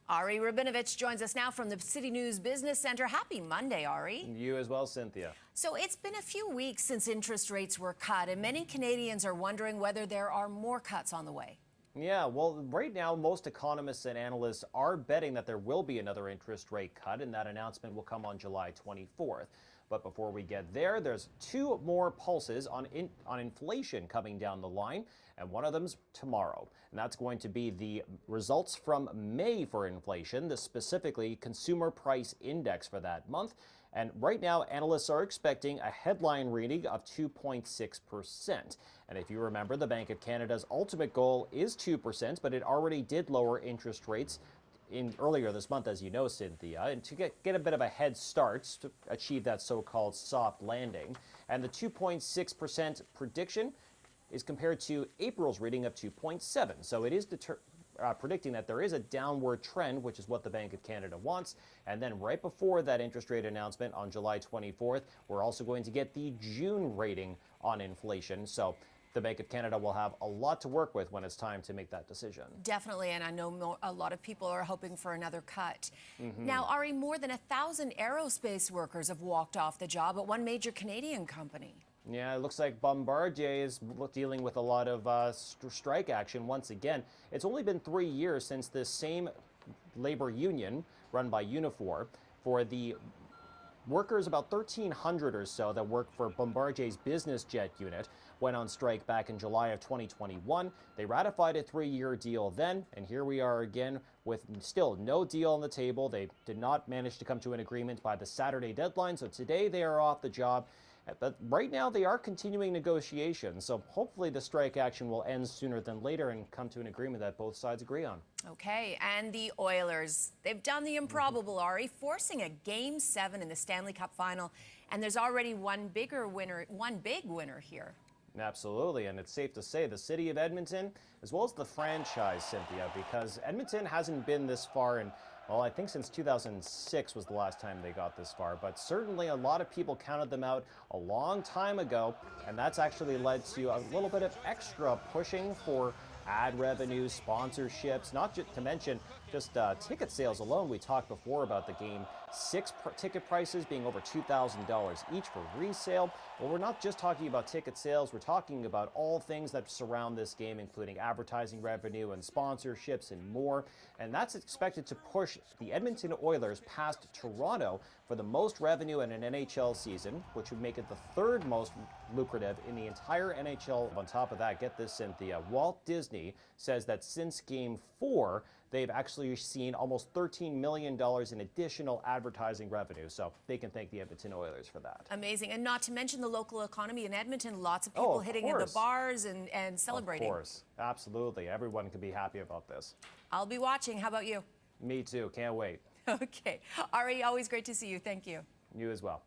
Ari Rabinovitch joins us now from the CityNews Business Center. Happy Monday, Ari. You as well, Cynthia. So it's been a few weeks since interest rates were cut, and many Canadians are wondering whether there are more cuts on the way. Yeah, well, right now, most economists and analysts are betting that there will be another interest rate cut, and that announcement will come on July 24th. But before we get there, there's two more pulses on inflation coming down the line, and one of them's tomorrow. And that's going to be the results from May for inflation, the specifically consumer price index for that month. And right now, analysts are expecting a headline reading of 2.6%. And if you remember, the Bank of Canada's ultimate goal is 2%, but it already did lower interest rates earlier this month, as you know, Cynthia, and to get a bit of a head start to achieve that so-called soft landing. And the 2.6% prediction is compared to April's reading of 2.7. So it is predicting that there is a downward trend, which is what the Bank of Canada wants. And then right before that interest rate announcement on July 24th, we're also going to get the June rating on inflation. So the Bank of Canada will have a lot to work with when it's time to make that decision. Definitely, and I know a lot of people are hoping for another cut. Now, Ari, more than 1,000 aerospace workers have walked off the job at one major Canadian company. Yeah, it looks like Bombardier is dealing with a lot of strike action once again. It's only been 3 years since this same labor union, run by Unifor, for the workers, about 1,300 or so that work for Bombardier's business jet unit, went on strike back in July of 2021. They ratified a 3-year deal then, and here we are again with still no deal on the table. They did not manage to come to an agreement by the Saturday deadline, so today they are off the job. But right now they are continuing negotiations, so hopefully the strike action will end sooner than later and come to an agreement that both sides agree on. Okay, and the Oilers, they've done the improbable, Ari, forcing a Game 7 in the Stanley Cup final, and there's already one big winner here. Absolutely, and it's safe to say the city of Edmonton, as well as the franchise, Cynthia, because Edmonton hasn't been this far in, well, I think since 2006 was the last time they got this far, but certainly a lot of people counted them out a long time ago, and that's actually led to a little bit of extra pushing for ad revenue, sponsorships, not to mention just ticket sales alone. We talked before about the Game 6 ticket prices being over $2,000 each for resale. Well, we're not just talking about ticket sales, we're talking about all things that surround this game, including advertising revenue and sponsorships and more. And that's expected to push the Edmonton Oilers past Toronto for the most revenue in an NHL season, which would make it the third most lucrative in the entire NHL. On top of that, get this, Cynthia, Walt Disney says that since Game 4, they've actually seen almost $13 million in additional advertising revenue. So they can thank the Edmonton Oilers for that. Amazing. And not to mention the local economy in Edmonton. Lots of people hitting in the bars and celebrating. Of course. Absolutely. Everyone can be happy about this. I'll be watching. How about you? Me too. Can't wait. Okay. Ari, always great to see you. Thank you. You as well.